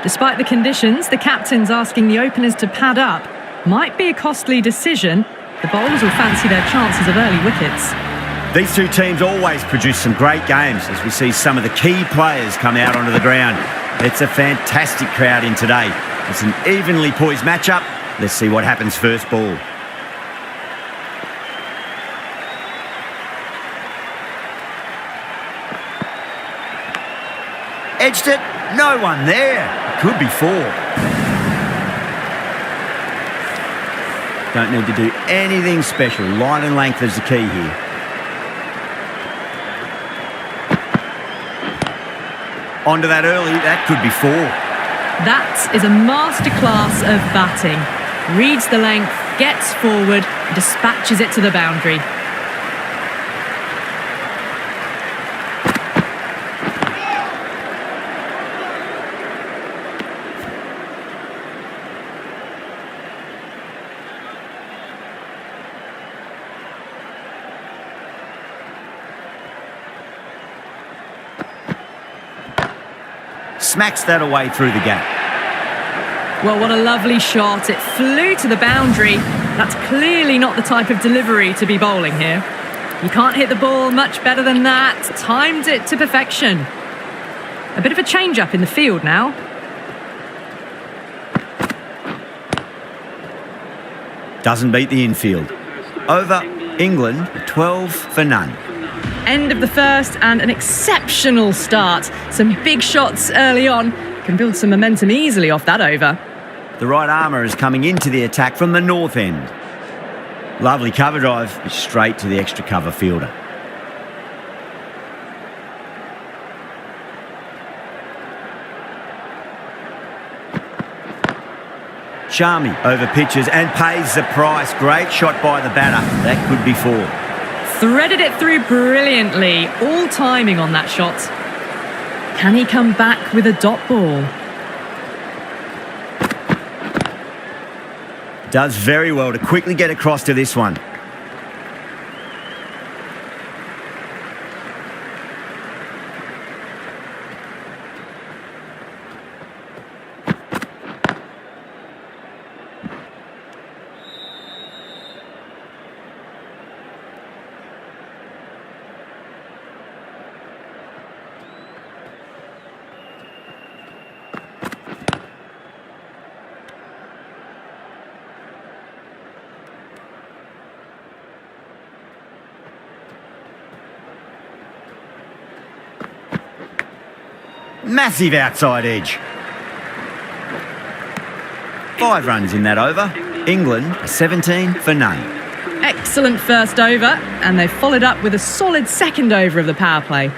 Despite the conditions, the captain's asking the openers to pad up. Might be a costly decision. The bowlers will fancy their chances of early wickets. These two teams always produce some great games as we see some of the key players come out onto the ground. It's a fantastic crowd in today. It's an evenly poised matchup. Let's see what happens first ball. Edged it. No one there. Could be four. Don't need to do anything special. Line and length is the key here. Onto that early. That could be four. That is a masterclass of batting. Reads the length, gets forward, dispatches it to the boundary. Smacks that away through the gap. Well, what a lovely shot. It flew to the boundary. That's clearly not the type of delivery to be bowling here. You can't hit the ball much better than that. Timed it to perfection. A bit of a change-up in the field now. Doesn't beat the infield. Over England, 12 for none. End of the first and an exceptional start. Some big shots early on. Can build some momentum easily off that over. The right armour is coming into the attack from the north end. Lovely cover drive, straight to the extra cover fielder. Sharmy over pitches and pays the price. Great shot by the batter. That could be four. Threaded it through brilliantly. All timing on that shot. Can he come back with a dot ball? Does very well to quickly get across to this one. Massive outside edge. 5 runs in that over. England 17 for none. Excellent first over, and they've followed up with a solid second over of the power play.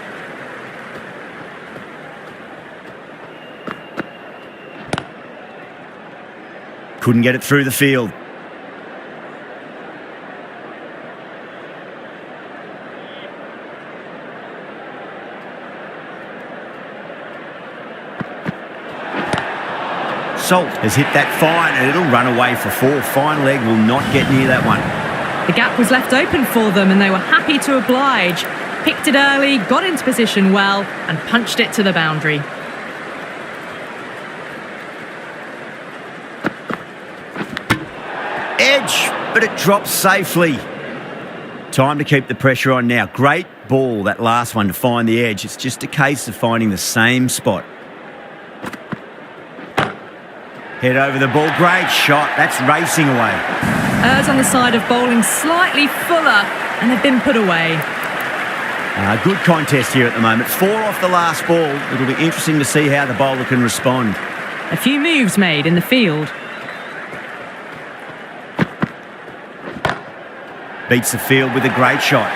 Couldn't get it through the field. Salt has hit that fine and it'll run away for 4. Fine leg will not get near that one. The gap was left open for them and they were happy to oblige. Picked it early, got into position well and punched it to the boundary. Edge, but it drops safely. Time to keep the pressure on now. Great ball, that last one, to find the edge. It's just a case of finding the same spot. Head over the ball. Great shot. That's racing away. Errs on the side of bowling slightly fuller, and they've been put away. Good contest here at the moment. 4 off the last ball. It'll be interesting to see how the bowler can respond. A few moves made in the field. Beats the field with a great shot.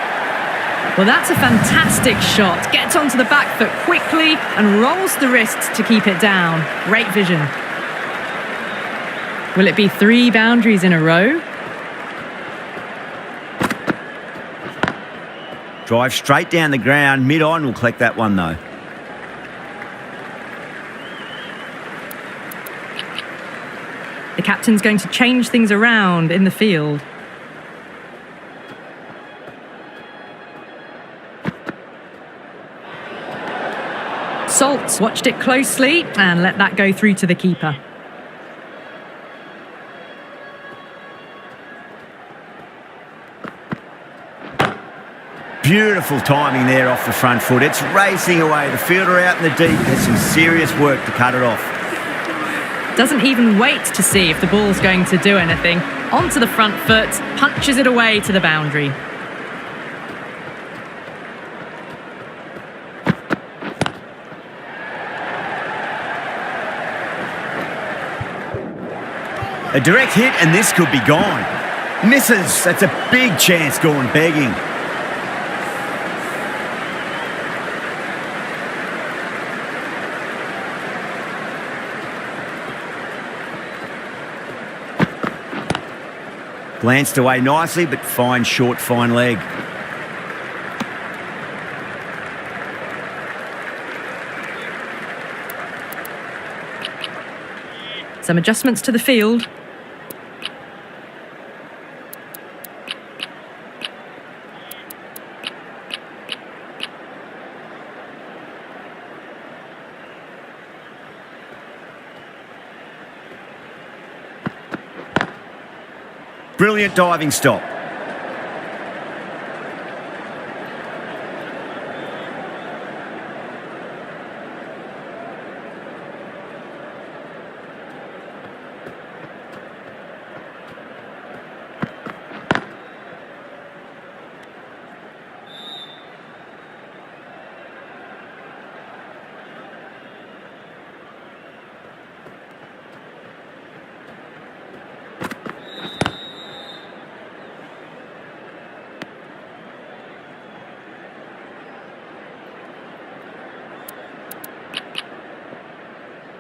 Well, that's a fantastic shot. Gets onto the back foot quickly and rolls the wrists to keep it down. Great vision. Will it be 3 boundaries in a row? Drive straight down the ground. Mid-on will collect that one, though. The captain's going to change things around in the field. Salt's watched it closely and let that go through to the keeper. Beautiful timing there off the front foot. It's racing away. The fielder out in the deep. There's some serious work to cut it off. Doesn't even wait to see if the ball's going to do anything. Onto the front foot, punches it away to the boundary. A direct hit and this could be gone. Misses. That's a big chance going begging. Glanced away nicely, but fine short, fine leg. Some adjustments to the field. Brilliant diving stop.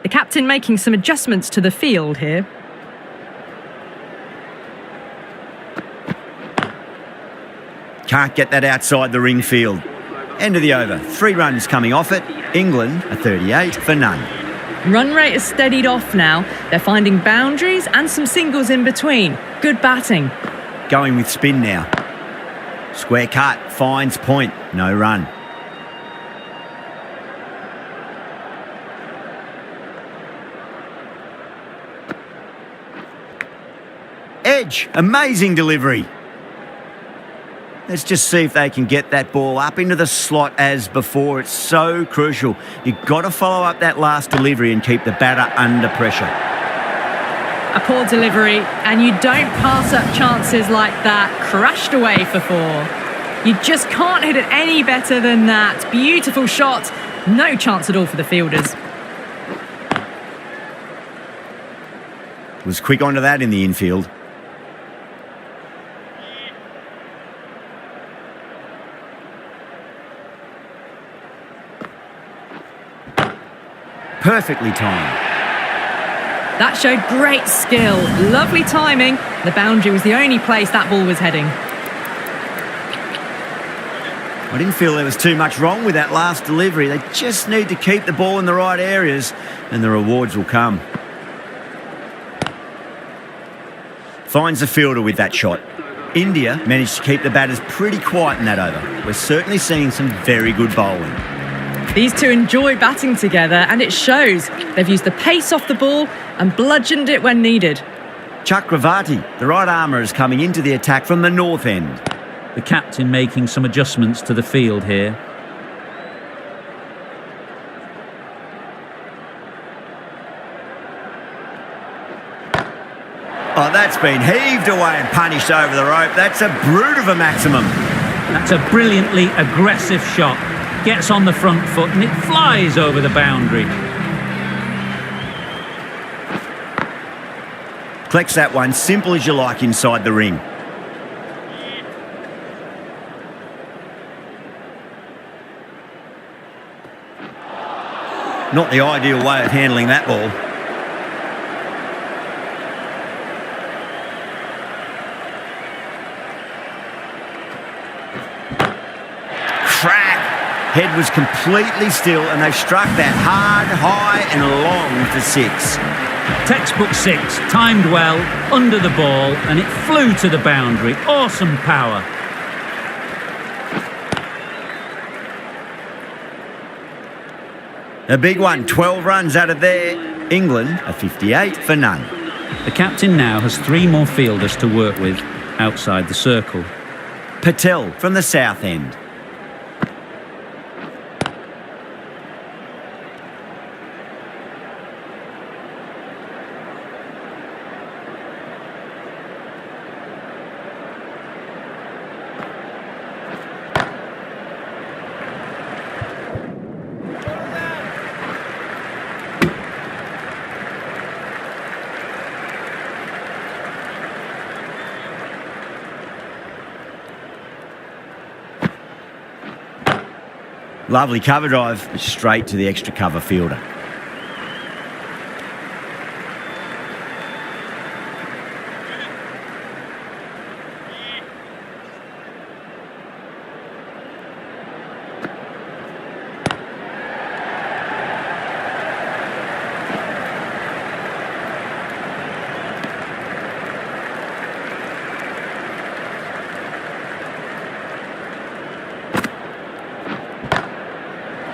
The captain making some adjustments to the field here. Can't get that outside the ring field. End of the over. 3 runs coming off it. England are 38 for none. Run rate has steadied off now. They're finding boundaries and some singles in between. Good batting. Going with spin now. Square cut. Finds point. No run. Edge. Amazing delivery. Let's just see if they can get that ball up into the slot as before. It's so crucial. You've got to follow up that last delivery and keep the batter under pressure. A poor delivery, and you don't pass up chances like that. Crashed away for 4. You just can't hit it any better than that. Beautiful shot. No chance at all for the fielders. Was quick onto that in the infield. Perfectly timed. That showed great skill. Lovely timing. The boundary was the only place that ball was heading. I didn't feel there was too much wrong with that last delivery. They just need to keep the ball in the right areas and the rewards will come. Finds the fielder with that shot. India managed to keep the batters pretty quiet in that over. We're certainly seeing some very good bowling. These two enjoy batting together, and it shows. They've used the pace off the ball and bludgeoned it when needed. Chakravarti, the right armour, is coming into the attack from the north end. The captain making some adjustments to the field here. Oh, that's been heaved away and punished over the rope. That's a brute of a maximum. That's a brilliantly aggressive shot. Gets on the front foot and it flies over the boundary. Collects that one, simple as you like, inside the ring. Not the ideal way of handling that ball. Head was completely still and they struck that hard, high and long for 6. Textbook 6, timed well, under the ball, and it flew to the boundary. Awesome power. A big one, 12 runs out of there. England are 58 for none. The captain now has 3 more fielders to work with outside the circle. Patel from the south end. Lovely cover drive, straight to the extra cover fielder.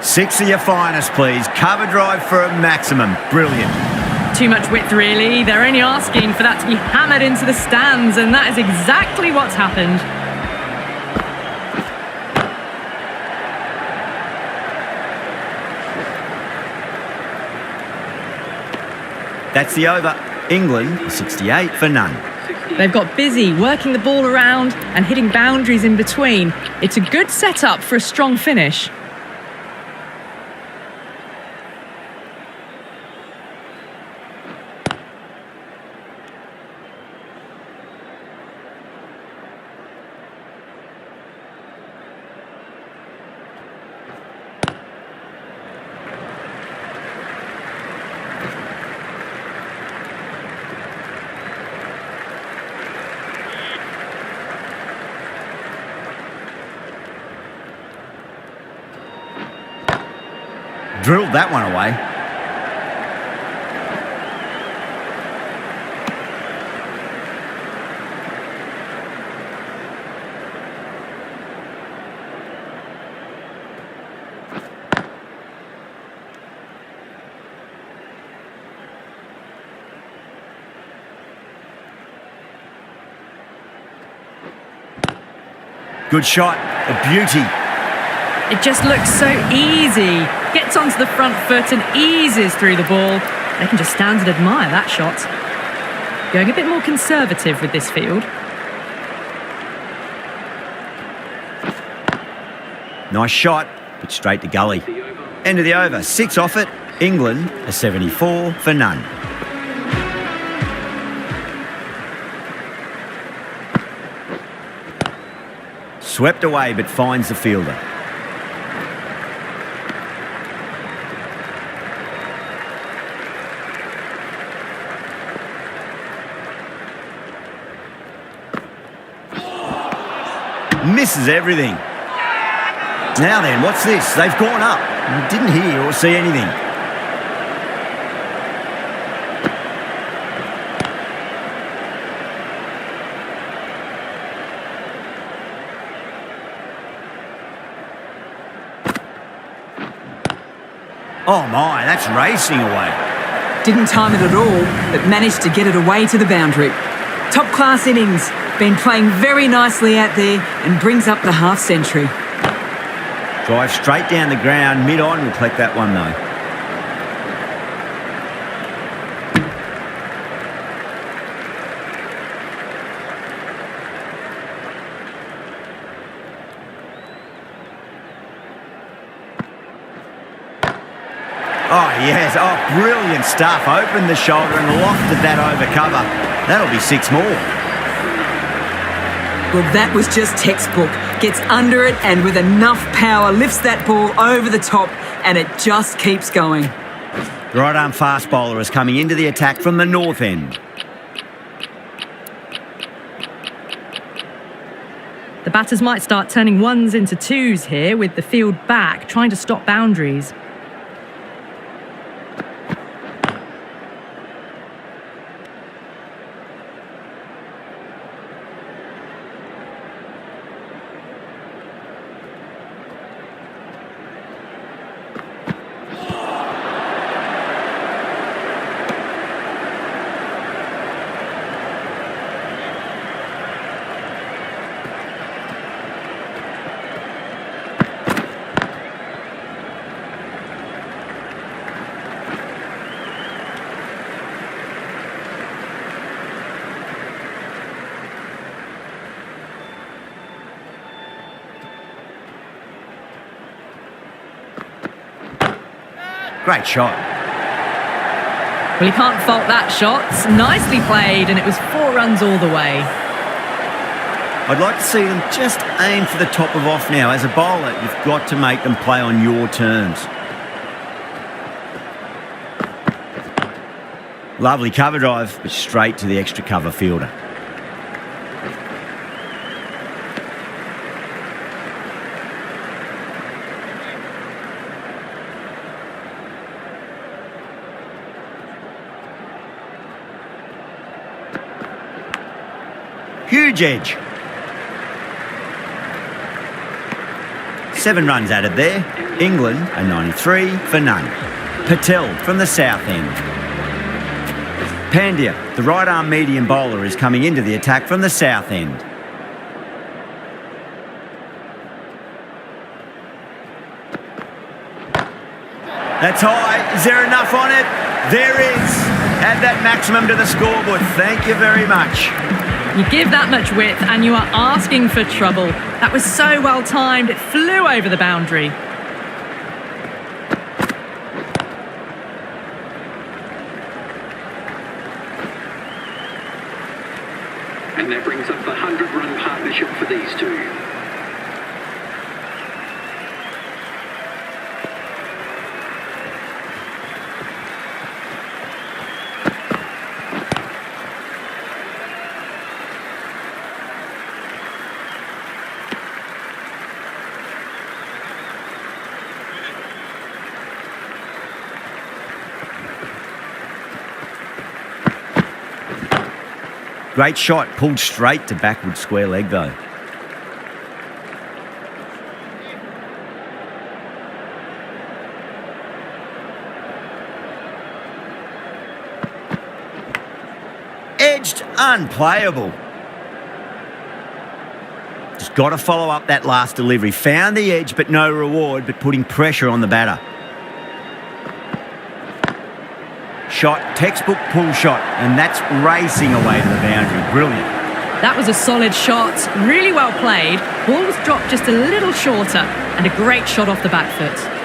Six of your finest, please. Cover drive for a maximum. Brilliant. Too much width, really. They're only asking for that to be hammered into the stands, and that is exactly what's happened. That's the over. England, 68 for none. They've got busy working the ball around and hitting boundaries in between. It's a good setup for a strong finish. Drilled that one away. Good shot, a beauty. It just looks so easy. Gets onto the front foot and eases through the ball. They can just stand and admire that shot. Going a bit more conservative with this field. Nice shot, but straight to gully. End of the over, 6 off it. England are 74 for none. Swept away, but finds the fielder. Misses everything. Now then, what's this? They've gone up. Didn't hear or see anything. Oh my, that's racing away. Didn't time it at all, but managed to get it away to the boundary. Top class innings. Been playing very nicely out there and brings up the half century. Drive straight down the ground, mid-on will collect that one though. Oh yes, oh brilliant stuff. Opened the shoulder and lofted that over cover. That'll be 6 more. Well, that was just textbook. Gets under it and with enough power lifts that ball over the top and it just keeps going. Right arm fast bowler is coming into the attack from the north end. The batters might start turning ones into twos here with the field back, trying to stop boundaries. Great shot. Well, you can't fault that shot. Nicely played, and it was 4 runs all the way. I'd like to see them just aim for the top of off now. As a bowler, you've got to make them play on your terms. Lovely cover drive, but straight to the extra cover fielder. Huge edge. 7 runs added there. England a 93 for none. Patel from the south end. Pandya, the right-arm medium bowler, is coming into the attack from the south end. That's high. Is there enough on it? There is. Add that maximum to the scoreboard. Thank you very much. You give that much width and you are asking for trouble. That was so well timed, it flew over the boundary. And that brings up the 100-run partnership for these two. Great shot, pulled straight to backward square leg though. Edged, unplayable. Just got to follow up that last delivery. Found the edge, but no reward, but putting pressure on the batter. Shot, textbook pull shot, and that's racing away to the boundary. Brilliant. That was a solid shot, really well played. Ball was dropped just a little shorter, and a great shot off the back foot.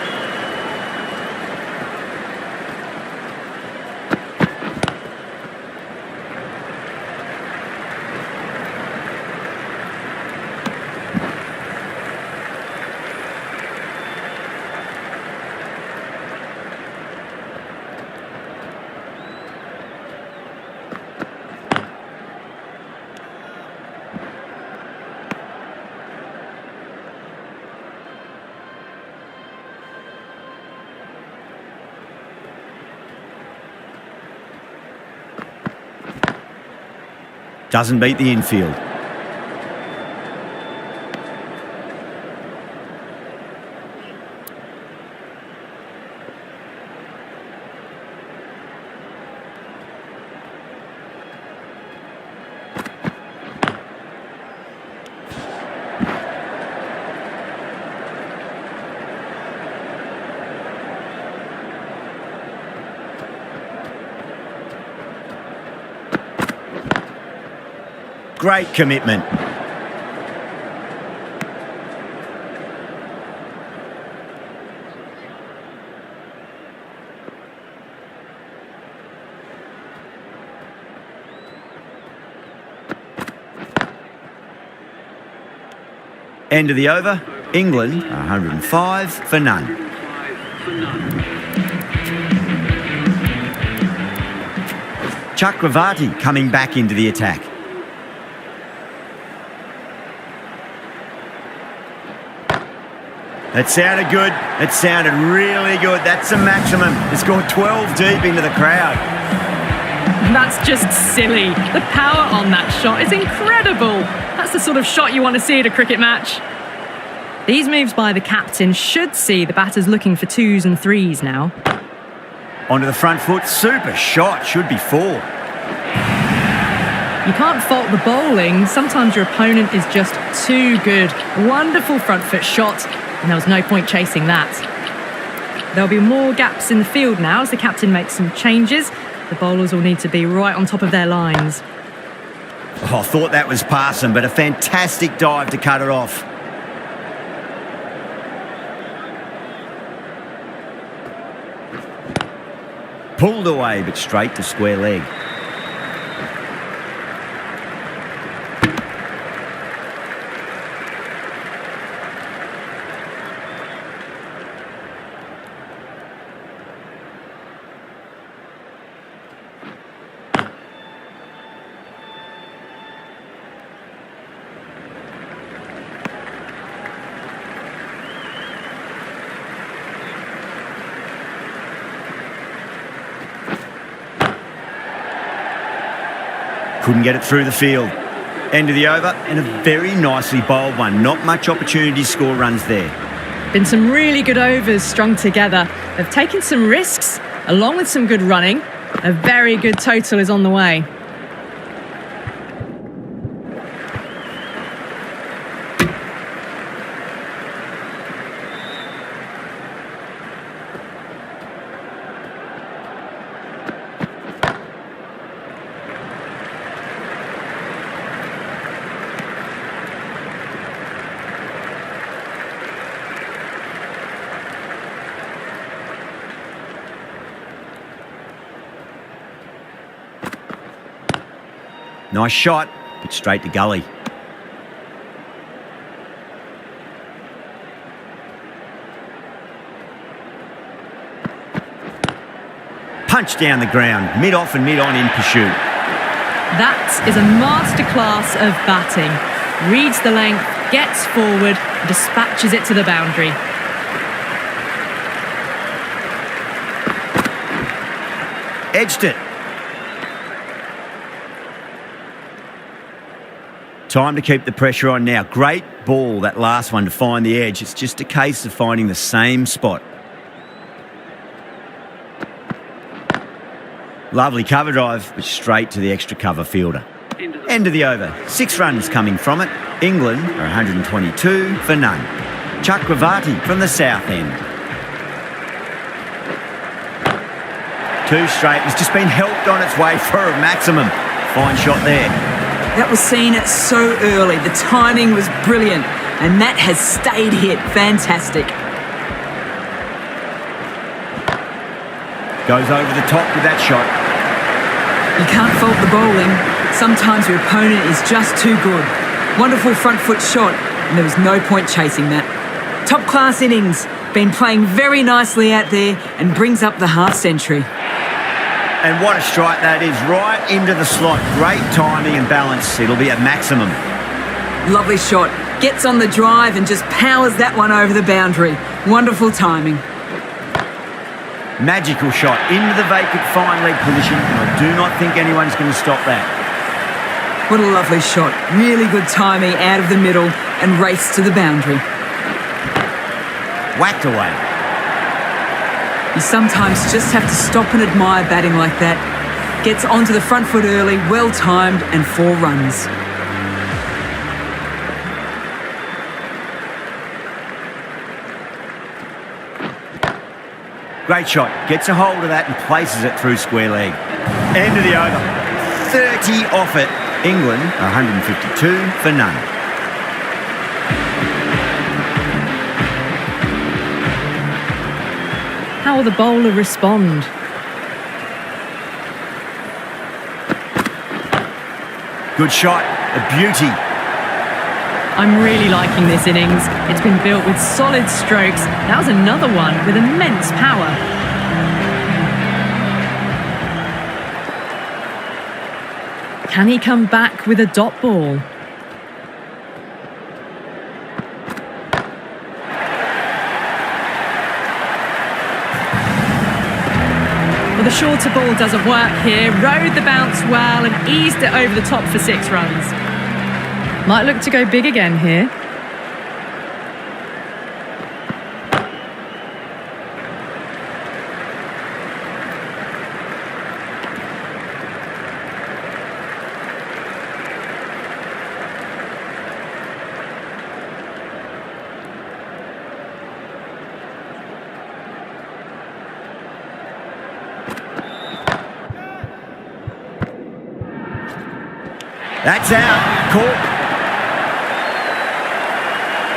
Doesn't beat the infield. Great commitment. End of the over. England 105 for none. Chakravarti coming back into the attack. That sounded good. It sounded really good. That's a maximum. It's gone 12 deep into the crowd. That's just silly. The power on that shot is incredible. That's the sort of shot you want to see at a cricket match. These moves by the captain should see the batters looking for 2s and 3s now. Onto the front foot. Super shot. Should be 4. You can't fault the bowling. Sometimes your opponent is just too good. Wonderful front foot shot. And there was no point chasing that. There'll be more gaps in the field now as the captain makes some changes. The bowlers will need to be right on top of their lines. Oh, I thought that was passing, but a fantastic dive to cut it off. Pulled away, but straight to square leg. Couldn't get it through the field. End of the over, and a very nicely bowled one. Not much opportunity to score runs there. Been some really good overs strung together. They've taken some risks, along with some good running. A very good total is on the way. Nice shot, but straight to gully. Punch down the ground, mid-off and mid-on in pursuit. That is a masterclass of batting. Reads the length, gets forward, dispatches it to the boundary. Edged it. Time to keep the pressure on now. Great ball, that last one, to find the edge. It's just a case of finding the same spot. Lovely cover drive, but straight to the extra cover fielder. End of the over. 6 runs coming from it. England are 122 for none. Chakravarti from the south end. 2 straight. It's just been helped on its way for a maximum. Fine shot there. That was seen so early. The timing was brilliant, and that has stayed hit. Fantastic. Goes over the top with that shot. You can't fault the bowling. Sometimes your opponent is just too good. Wonderful front foot shot, and there was no point chasing that. Top class innings. Been playing very nicely out there and brings up the half century. And what a strike that is, right into the slot. Great timing and balance. It'll be a maximum. Lovely shot. Gets on the drive and just powers that one over the boundary. Wonderful timing. Magical shot into the vacant fine leg position, and I do not think anyone's going to stop that. What a lovely shot. Really good timing out of the middle and race to the boundary. Whacked away. You sometimes just have to stop and admire batting like that. Gets onto the front foot early, well timed, and 4 runs. Great shot. Gets a hold of that and places it through square leg. End of the over. 30 off it. England 152 for none. How will the bowler respond? Good shot, a beauty. I'm really liking this innings. It's been built with solid strokes. That was another one with immense power. Can he come back with a dot ball? The shorter ball doesn't work here. Rode the bounce well and eased it over the top for 6 runs. Might look to go big again here. That's out. Caught.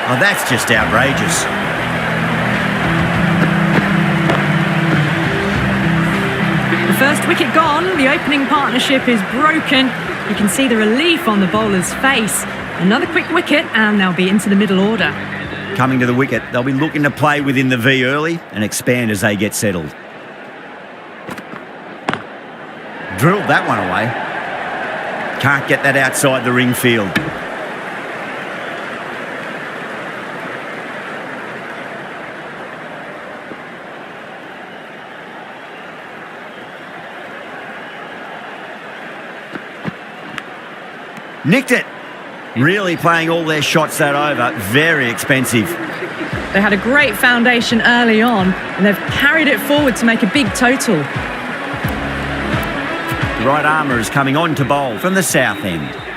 Oh, that's just outrageous. first wicket gone, the opening partnership is broken. You can see the relief on the bowler's face. Another quick wicket and they'll be into the middle order. Coming to the wicket, they'll be looking to play within the V early and expand as they get settled. Drilled that one away. Can't get that outside the ring field. Nicked it. Really playing all their shots that over. Very expensive. They had a great foundation early on and they've carried it forward to make a big total. The right armour is coming on to bowl from the south end.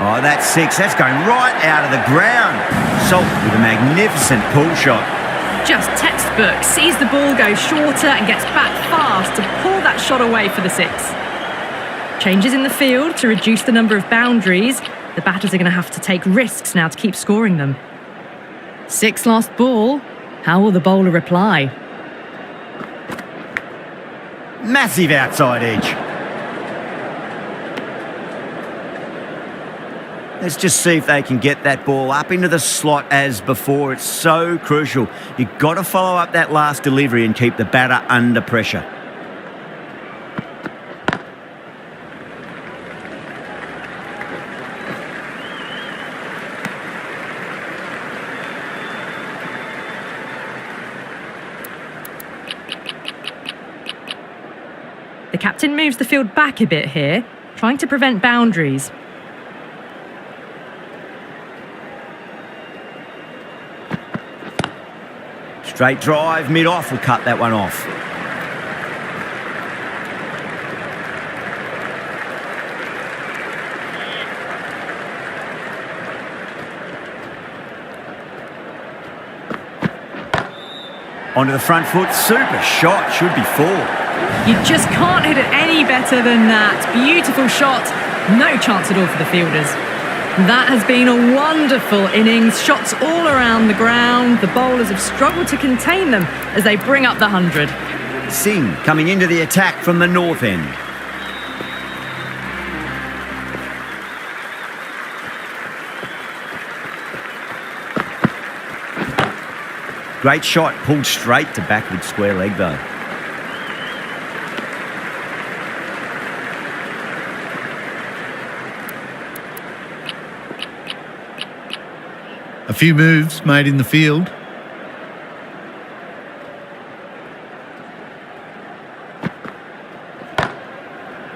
Oh, that's six. That's going right out of the ground. Salt with a magnificent pull shot. Just textbook. Sees the ball go shorter and gets back fast to pull that shot away for the six. Changes in the field to reduce the number of boundaries. The batters are going to have to take risks now to keep scoring them. Six last ball. How will the bowler reply? Massive outside edge. Let's just see if they can get that ball up into the slot as before. It's so crucial. You've got to follow up that last delivery and keep the batter under pressure. The captain moves the field back a bit here, trying to prevent boundaries. Straight drive, mid-off will cut that one off. Onto the front foot, super shot, should be four. You just can't hit it any better than that. Beautiful shot, no chance at all for the fielders. That has been a wonderful innings. Shots all around the ground. The bowlers have struggled to contain them as they bring up the 100. Singh coming into the attack from the north end. Great shot, pulled straight to backward square leg though. A few moves made in the field.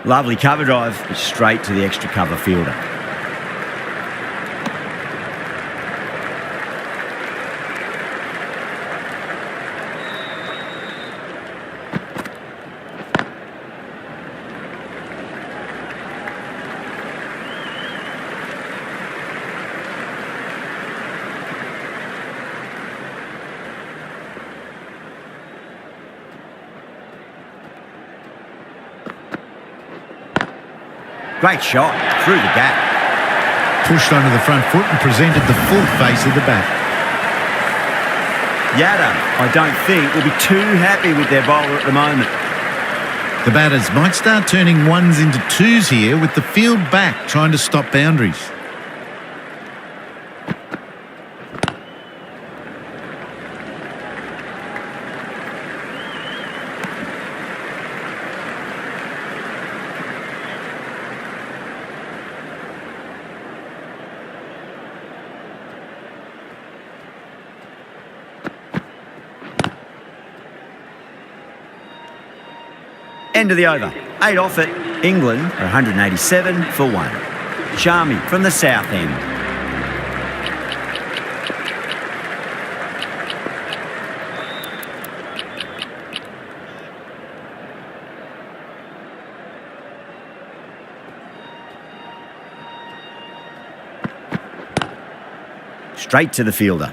Lovely cover drive, straight to the extra cover fielder. Great shot, through the gap. Pushed onto the front foot and presented the full face of the bat. Yadav, I don't think, will be too happy with their bowler at the moment. The batters might start turning ones into twos here with the field back trying to stop boundaries. End of the over. 8 off it. England are 187 for 1. Sharmi from the south end. straight to the fielder.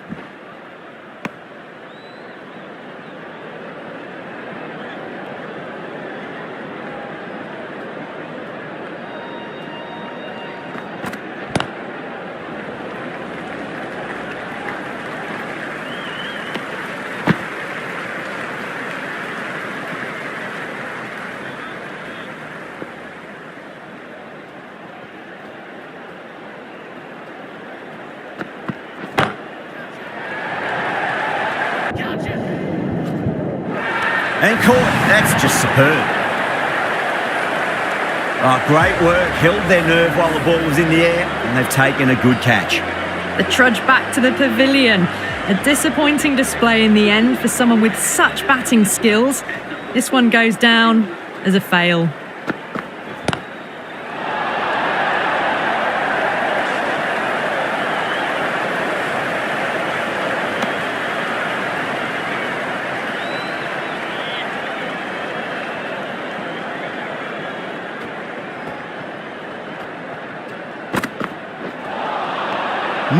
And caught. That's just superb. Oh, great work. Held their nerve while the ball was in the air, and they've taken a good catch. The trudge back to the pavilion. A disappointing display in the end for someone with such batting skills. This one goes down as a fail.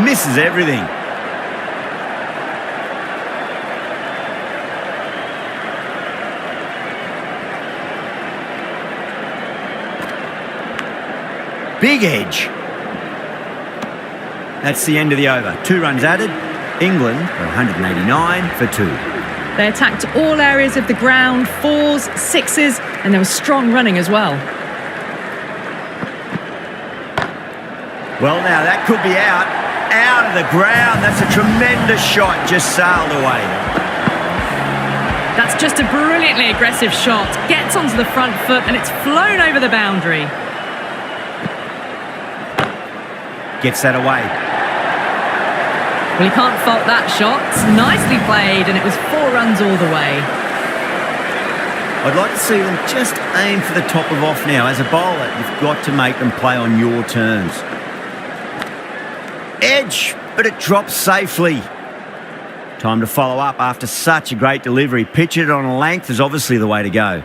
Misses everything. Big edge. That's the end of the over. 2 runs added. England are 189 for 2. They attacked all areas of the ground, 4s, 6s, and there was strong running as well. Well, now that could be out. Out of the ground. That's a tremendous shot. Just sailed away. That's just a brilliantly aggressive shot. Gets onto the front foot and it's flown over the boundary. Gets that away. Well, you can't fault that shot. Nicely played, and it was 4 runs all the way. I'd like to see them just aim for the top of off now. As a bowler, you've got to make them play on your terms. Edge, but it drops safely. Time to follow up after such a great delivery. Pitch it on a length is obviously the way to go.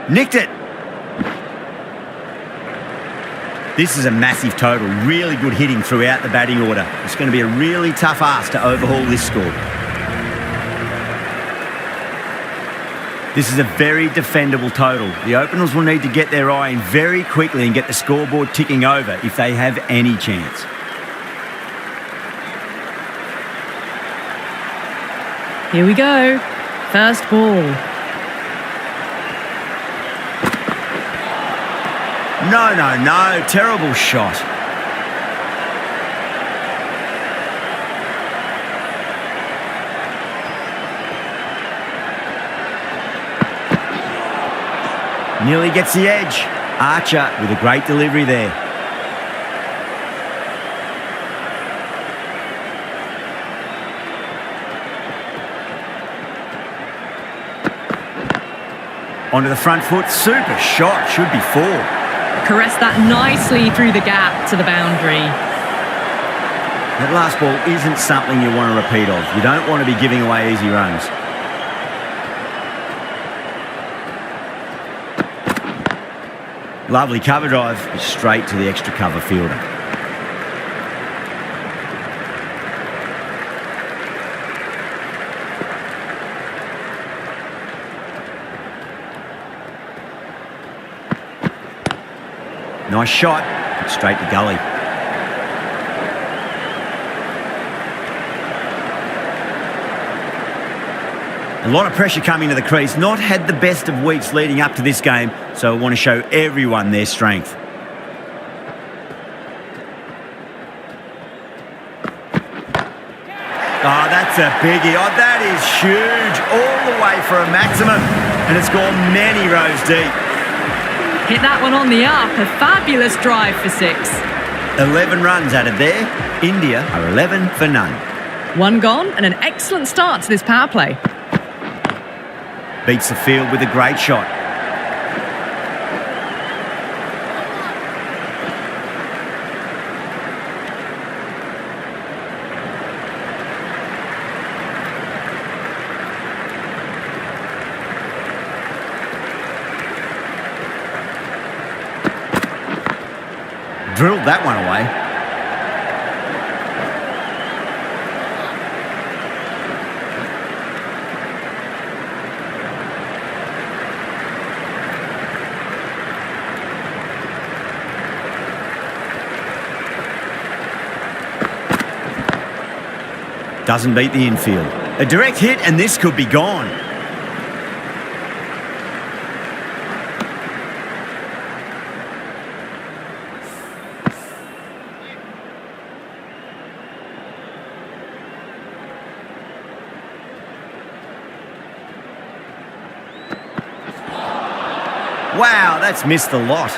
Nicked it. This is a massive total. Really good hitting throughout the batting order. It's going to be a really tough ask to overhaul this score. This is a very defendable total. The openers will need to get their eye in very quickly and get the scoreboard ticking over if they have any chance. Here we go. First ball. No. Terrible shot. Nearly gets the edge. Archer with a great delivery there. Onto the front foot. Super shot. Should be 4. Caressed that nicely through the gap to the boundary. That last ball isn't something you want to repeat of. You don't want to be giving away easy runs. Lovely cover drive, straight to the extra cover fielder. Nice shot, straight to gully. A lot of pressure coming to the crease. Not had the best of weeks leading up to this game, so I want to show everyone their strength. Oh, that's a biggie. Oh, that is huge. All the way for a maximum. And it's gone many rows deep. Hit that one on the up. A fabulous drive for 6. 11 runs added there. India are 11 for none. One gone and an excellent start to this power play. Beats the field with a great shot. Drilled that one away. Doesn't beat the infield. A direct hit and this could be gone. Wow, that's missed the lot.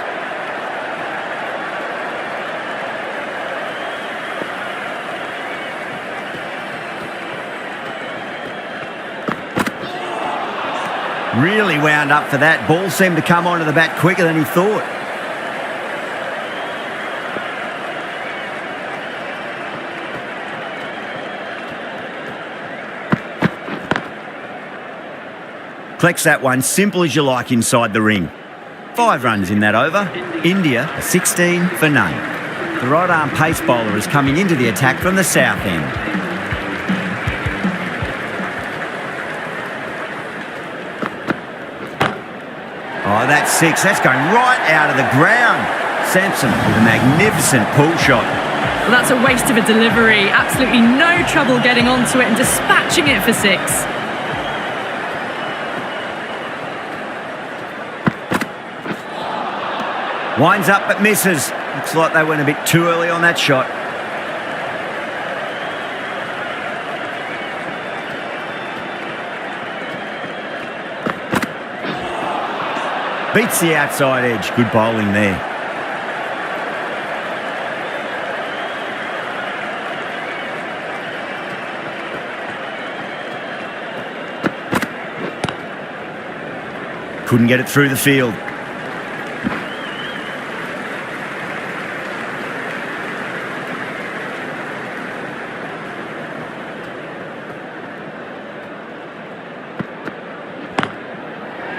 Really wound up for that. Ball seemed to come onto the bat quicker than he thought. Collects that one, simple as you like inside the ring. 5 runs in that over. India are 16 for none. The right-arm pace bowler is coming into the attack from the south end. Oh, that's 6. That's going right out of the ground. Sampson with a magnificent pull shot. Well, that's a waste of a delivery. Absolutely no trouble getting onto it and dispatching it for 6. Winds up but misses. Looks like they went a bit too early on that shot. Beats the outside edge. Good bowling there. Couldn't get it through the field.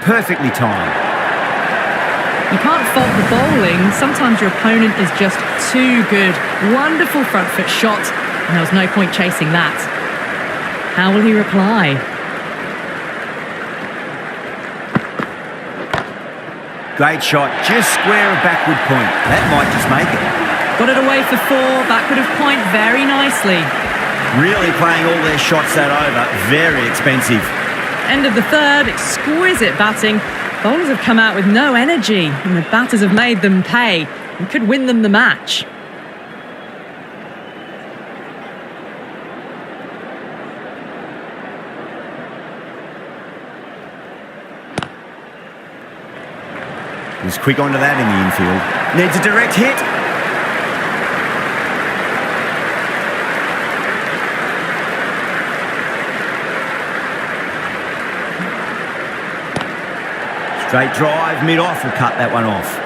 Perfectly timed. You can't fault the bowling. Sometimes your opponent is just too good. Wonderful front foot shot, and there was no point chasing that. How will he reply? Great shot, just square of backward point. That might just make it. Got it away for 4, backward of point very nicely. Really playing all their shots that over. Very expensive. End of the third, exquisite batting. Bowlers have come out with no energy, and the batters have made them pay and could win them the match. He's quick onto that in the infield. Needs a direct hit. Straight drive, mid-off will cut that one off.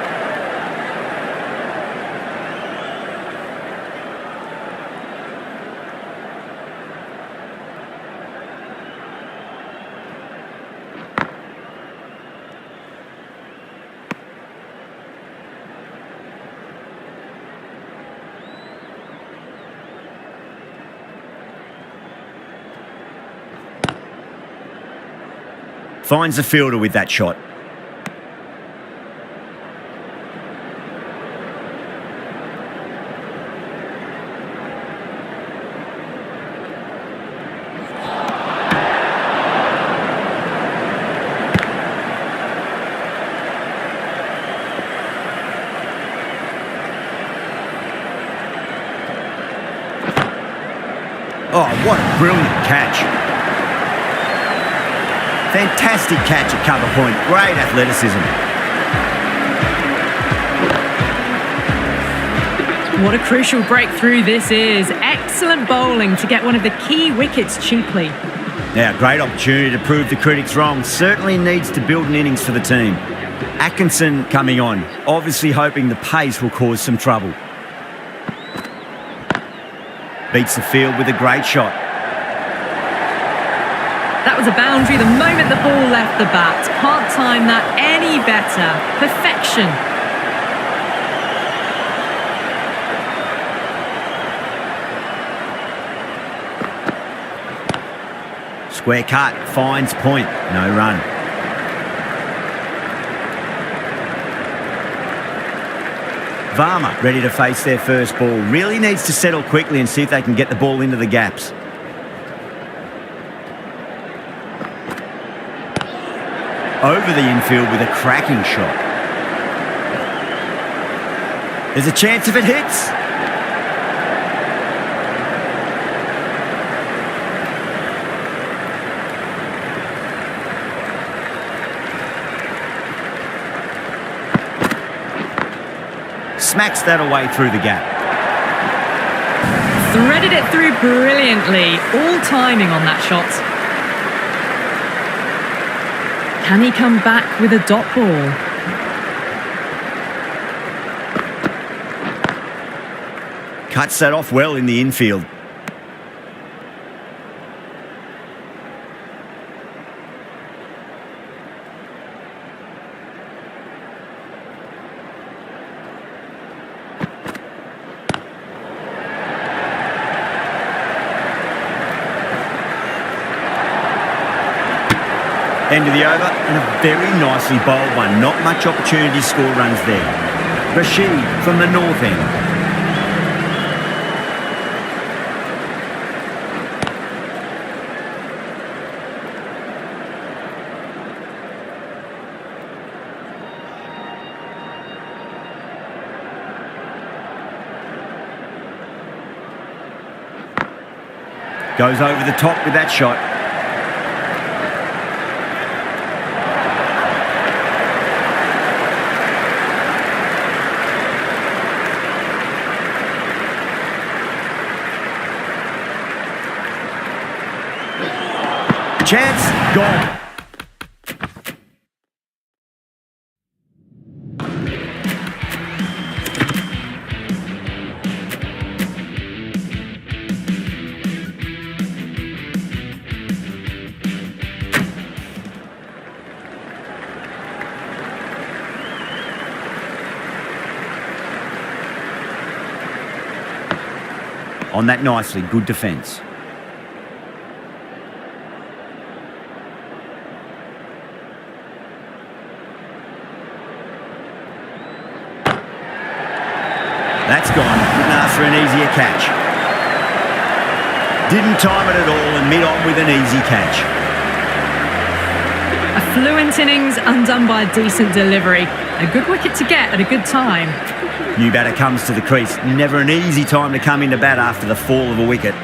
Finds the fielder with that shot. Oh, what a brilliant catch. Fantastic catch at cover point. Great athleticism. What a crucial breakthrough this is. Excellent bowling to get one of the key wickets cheaply. Now, great opportunity to prove the critics wrong. Certainly needs to build an innings for the team. Atkinson coming on, obviously hoping the pace will cause some trouble. Beats the field with a great shot. That was a boundary the moment the ball left the bat. Can't time that any better. Perfection. Square cut, finds point, no run. Varma ready to face their first ball. Really needs to settle quickly and see if they can get the ball into the gaps. Over the infield with a cracking shot. There's a chance if it hits. Smacks that away through the gap. Threaded it through brilliantly. All timing on that shot. Can he come back with a dot ball? Cuts that off well in the infield. End of the over, and a very nicely bowled one. Not much opportunity to score runs there. Rashid from the north end. Goes over the top with that shot. Chance, gone. On that nicely, good defence. That's gone. Couldn't ask for an easier catch. Didn't time it at all and mid-on with an easy catch. A fluent innings undone by a decent delivery. A good wicket to get at a good time. New batter comes to the crease. Never an easy time to come into bat after the fall of a wicket.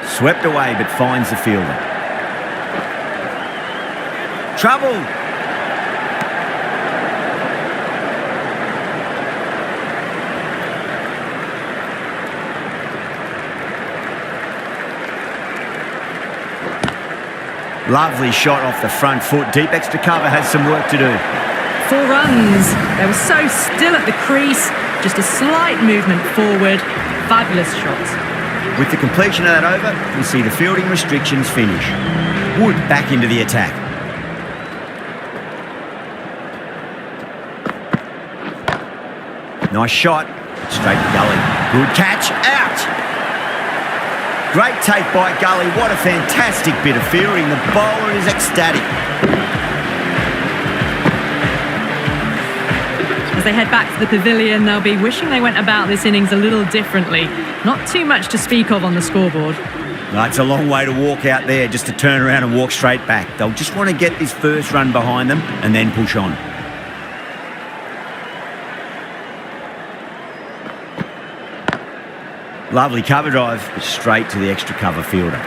Swept away but finds the fielder. Trouble! Lovely shot off the front foot. Deep extra cover has some work to do. 4 runs. They were so still at the crease. Just a slight movement forward. Fabulous shot. With the completion of that over, we see the fielding restrictions finish. Wood back into the attack. Nice shot. Straight to Gully. Good catch. Out! Great take by Gully. What a fantastic bit of fielding. The bowler is ecstatic. As they head back to the pavilion, they'll be wishing they went about this innings a little differently. Not too much to speak of on the scoreboard. No, it's a long way to walk out there just to turn around and walk straight back. They'll just want to get this first run behind them and then push on. Lovely cover drive, but straight to the extra cover fielder.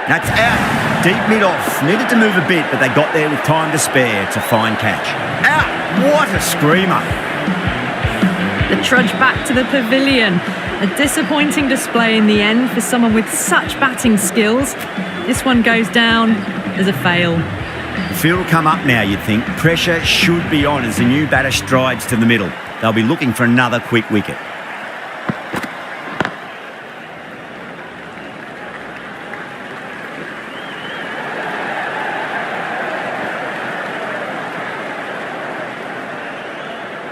That's out. Deep mid-off. Needed to move a bit, but they got there with time to spare. It's a fine catch. Out. What a screamer. The trudge back to the pavilion. A disappointing display in the end for someone with such batting skills. This one goes down as a fail. The field will come up now, you'd think. Pressure should be on as the new batter strides to the middle. They'll be looking for another quick wicket.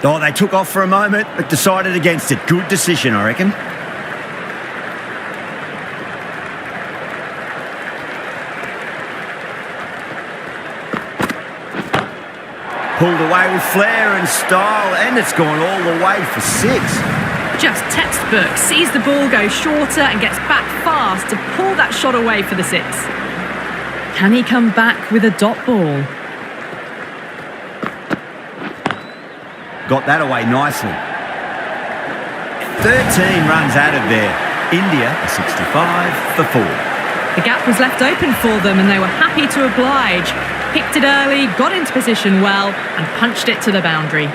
Oh, they took off for a moment, but decided against it. Good decision, I reckon. Pulled away with flair and style, and it's gone all the way for 6. Just textbook. Sees the ball go shorter and gets back fast to pull that shot away for the 6. Can he come back with a dot ball? Got that away nicely. 13 runs out of there. India, a 65 for 4. The gap was left open for them and they were happy to oblige. Picked it early, got into position well and punched it to the boundary.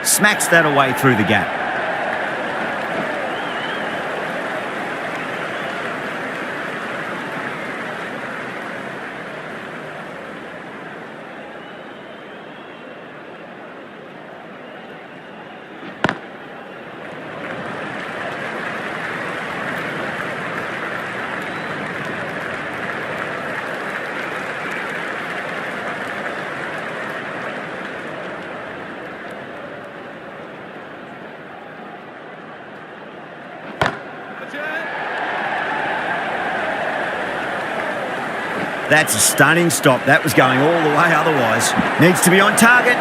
Smacks that away through the gap. That's a stunning stop. That was going all the way otherwise. Needs to be on target.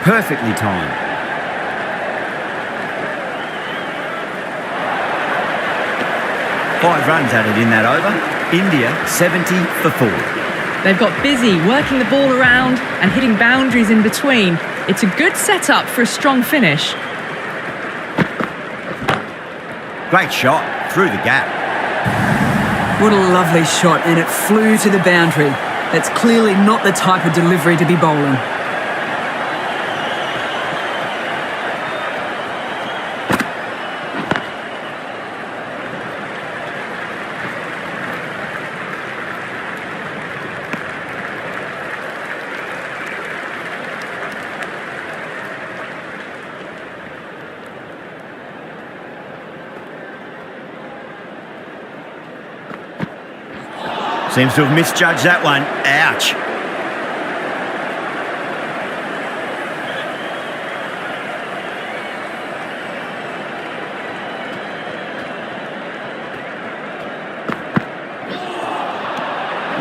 Perfectly timed. Five runs added in that over. India 70 for 4. They've got busy working the ball around and hitting boundaries in between. It's a good setup for a strong finish. Great shot through the gap. What a lovely shot, and it flew to the boundary. That's clearly not the type of delivery to be bowling. Seems to have misjudged that one. Ouch.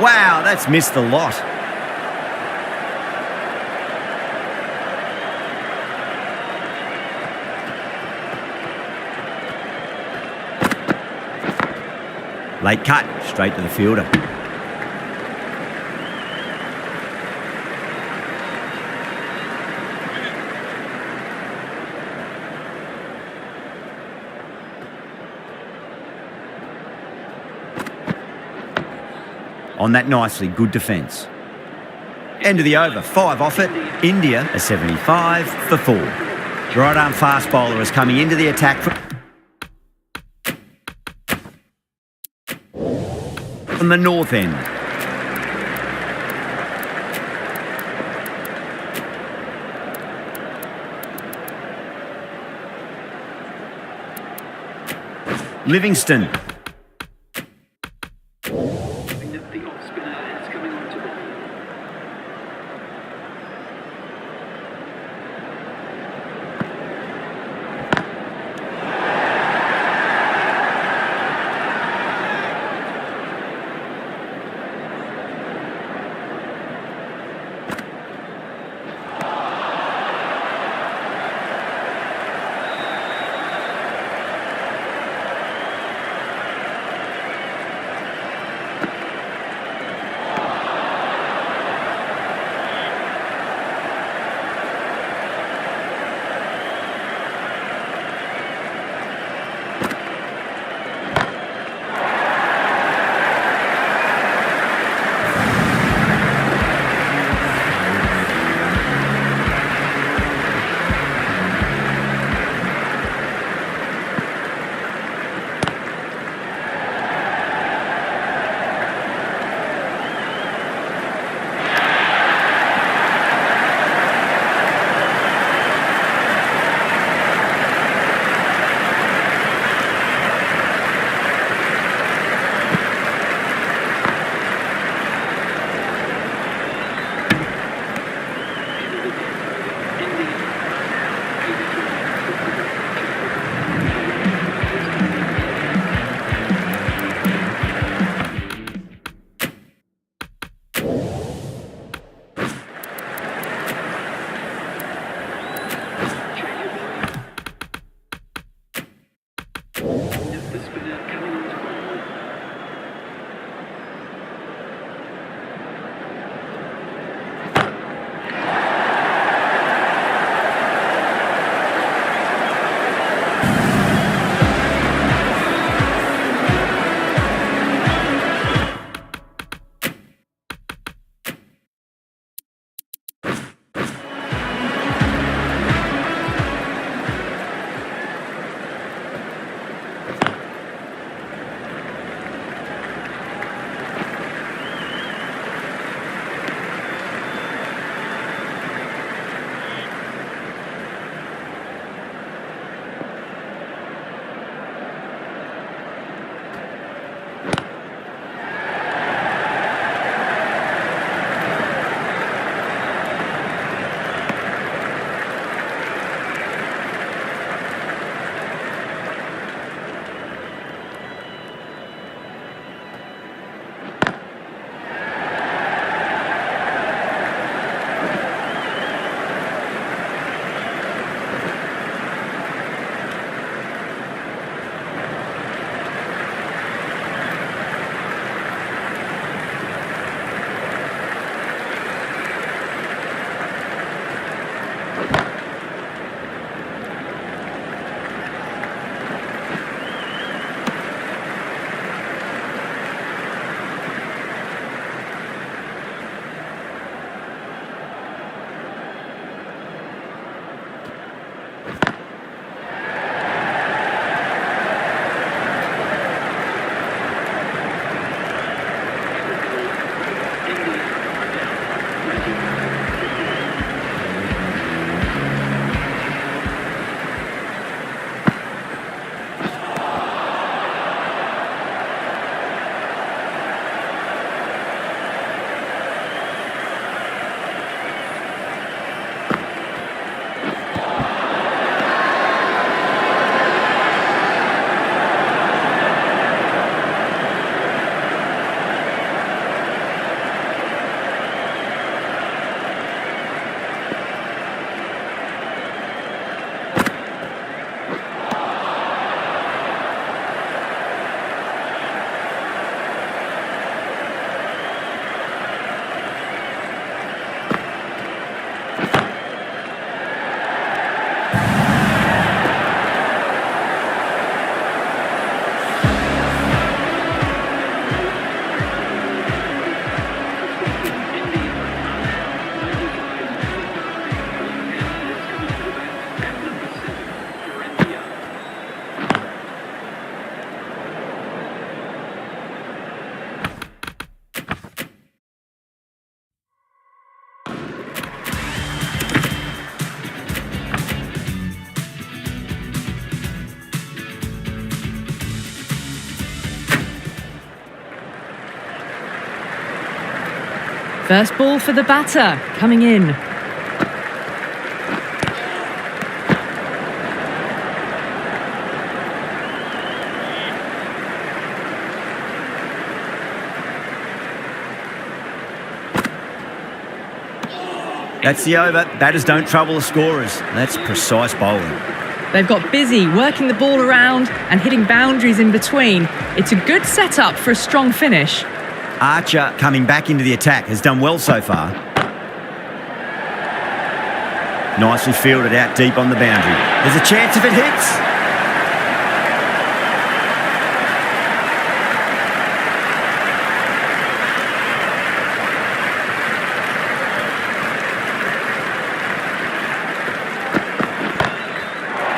Wow, that's missed the lot. Late cut, straight to the fielder. On that nicely, good defence. End of the over, 5 off it. India, a 75 for 4. Right arm fast bowler is coming into the attack from the north end. Livingston. The off spinner is coming on to bowl. First ball for the batter, coming in. That's the over. Batters don't trouble the scorers. That's precise bowling. They've got busy working the ball around and hitting boundaries in between. It's a good setup for a strong finish. Archer, coming back into the attack, has done well so far. Nicely fielded out deep on the boundary. There's a chance if it hits.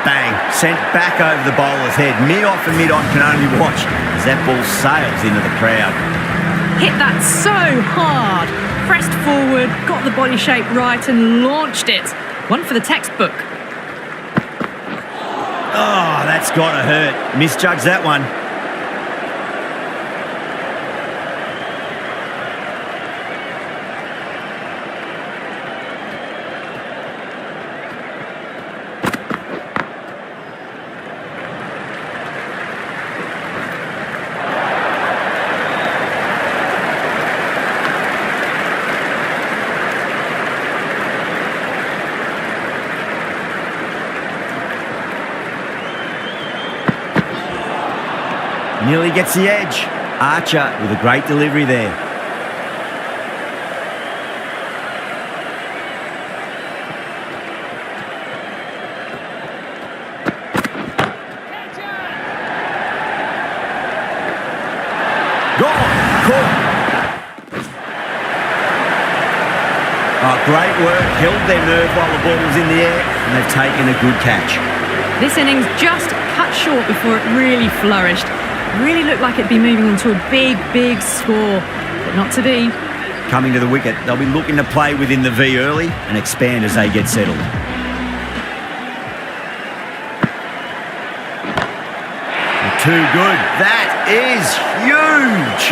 Bang, sent back over the bowler's head. Mid-off and mid-on can only watch as that ball sails into the crowd. Hit that so hard. Pressed forward, got the body shape right and launched it. One for the textbook. Oh, that's got to hurt. Misjudged that one. Nearly gets the edge. Archer with a great delivery there. Gone. Caught. Oh, great work. Held their nerve while the ball was in the air, and they've taken a good catch. This innings just cut short before it really flourished. Really looked like it'd be moving into a big, big score, but not to be. Coming to the wicket, they'll be looking to play within the V early and expand as they get settled. Too good. That is huge.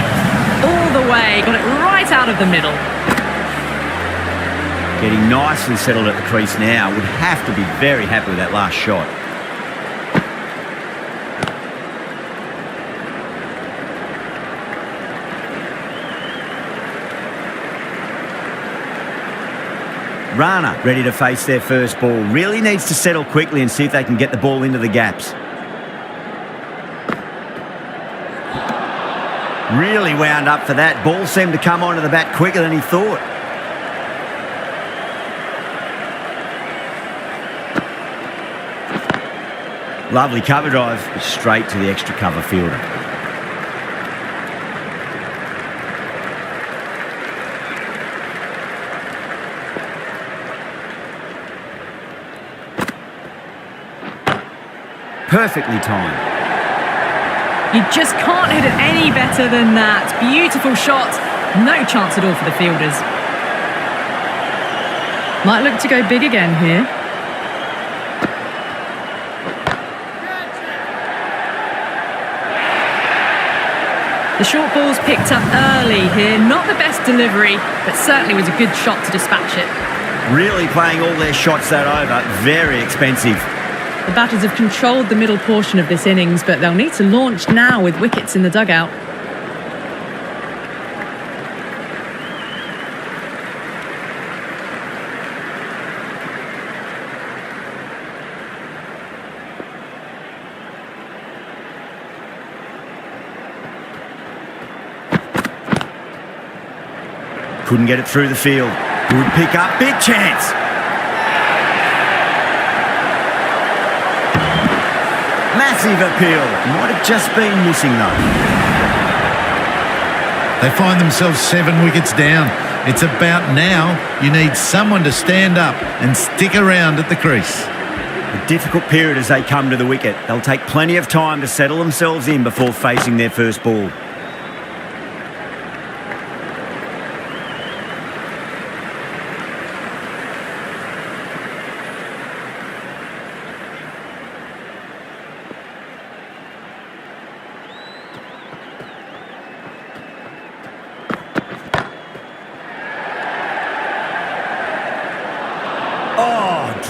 All the way, got it right out of the middle. Getting nicely settled at the crease now. Would have to be very happy with that last shot. Rana ready to face their first ball. Really needs to settle quickly and see if they can get the ball into the gaps. Really wound up for that. Ball seemed to come onto the bat quicker than he thought. Lovely cover drive, straight to the extra cover fielder. Perfectly timed. You just can't hit it any better than that. Beautiful shot. No chance at all for the fielders. Might look to go big again here. The short ball's picked up early here. Not the best delivery, but certainly was a good shot to dispatch it. Really playing all their shots that over. Very expensive. The batters have controlled the middle portion of this innings, but they'll need to launch now with wickets in the dugout. Couldn't get it through the field. Good pick up. Big chance. Massive appeal. Might have just been missing though. They find themselves 7 wickets down. It's about now. You need someone to stand up and stick around at the crease. A difficult period as they come to the wicket. They'll take plenty of time to settle themselves in before facing their first ball.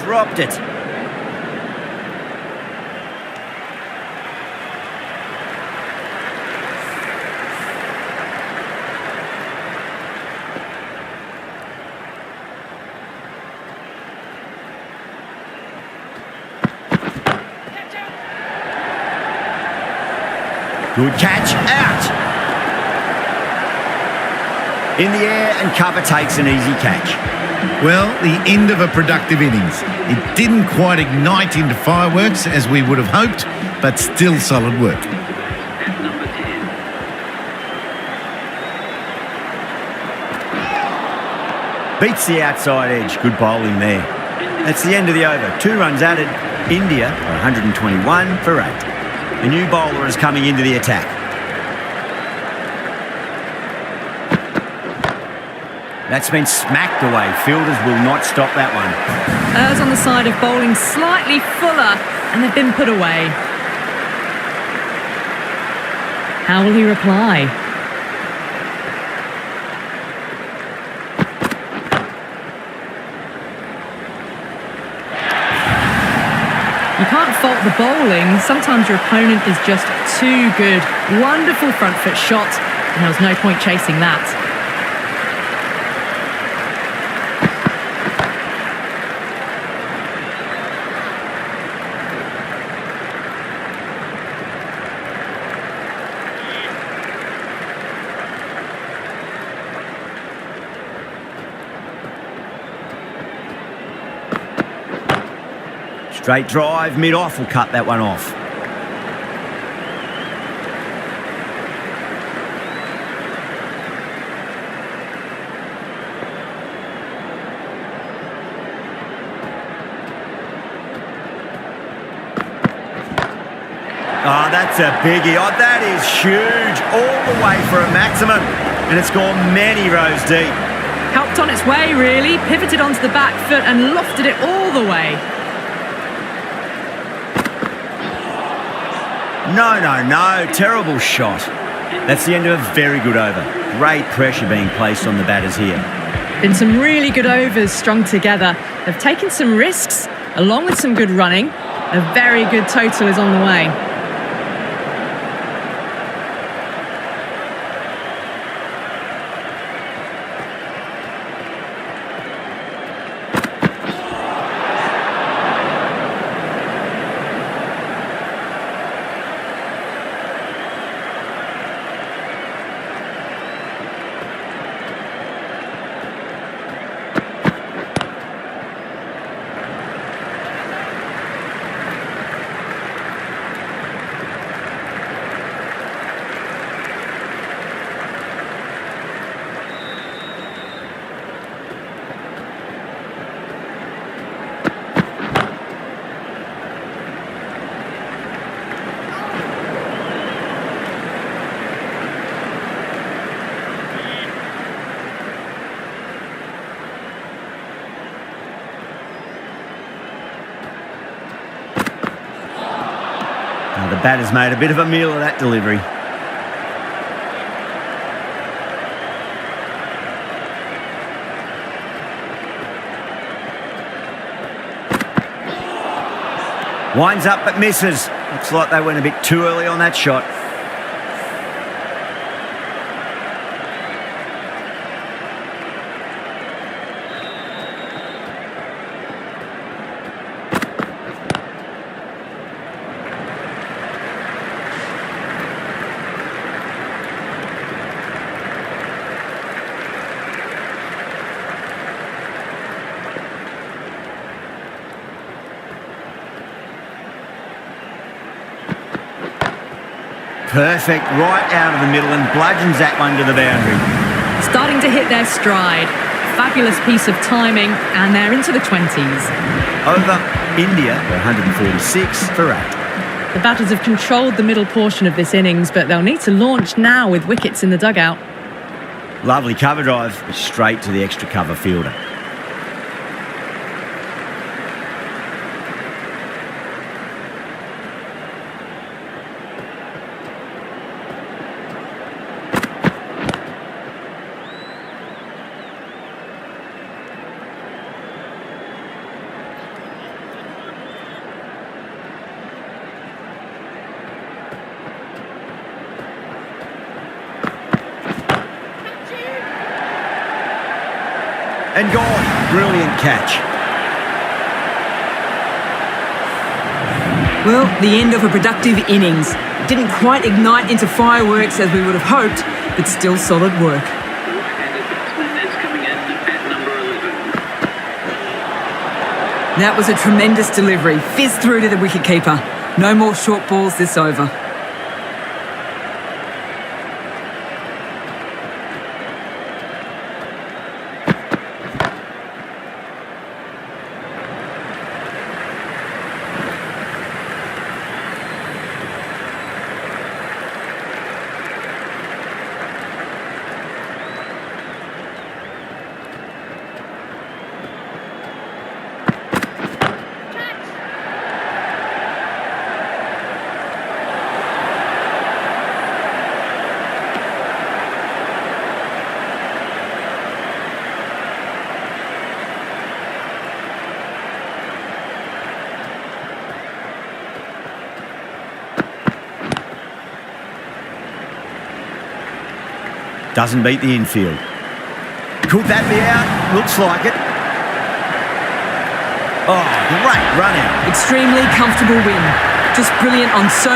dropped it. Good catch, out. In the air and cover takes an easy catch. Well, the end of a productive innings. It didn't quite ignite into fireworks as we would have hoped, but still solid work. At number 10. Beats the outside edge. Good bowling there. That's the end of the over. 2 runs added. India are 121 for 8. A new bowler is coming into the attack. That's been smacked away. Fielders will not stop that one. Errs on the side of bowling slightly fuller, and they've been put away. How will he reply? You can't fault the bowling. Sometimes your opponent is just too good. Wonderful front foot shot, and there was no point chasing that. Straight drive, mid-off will cut that one off. Oh, that's a biggie. Oh, that is huge. All the way for a maximum. And it's gone many rows deep. Helped on its way, really. Pivoted onto the back foot and lofted it all the way. No. Terrible shot. That's the end of a very good over. Great pressure being placed on the batters here. Been some really good overs strung together. They've taken some risks, along with some good running. A very good total is on the way. The batter's made a bit of a meal of that delivery. Winds up but misses. Looks like they went a bit too early on that shot. Perfect, right out of the middle and bludgeons that one to the boundary. Starting to hit their stride. Fabulous piece of timing, and they're into the 20s. Over, India, 146 for 8. The batters have controlled the middle portion of this innings, but they'll need to launch now with wickets in the dugout. Lovely cover drive, straight to the extra cover fielder. and gone. Brilliant catch. Well, the end of a productive innings. Didn't quite ignite into fireworks as we would have hoped, but still solid work. The right-handed batsman is coming in at number 11. That was a tremendous delivery. Fizzed through to the wicketkeeper. No more short balls this over. Doesn't beat the infield. Could that be out? Looks like it. Oh, great run out. Extremely comfortable win. Just brilliant on so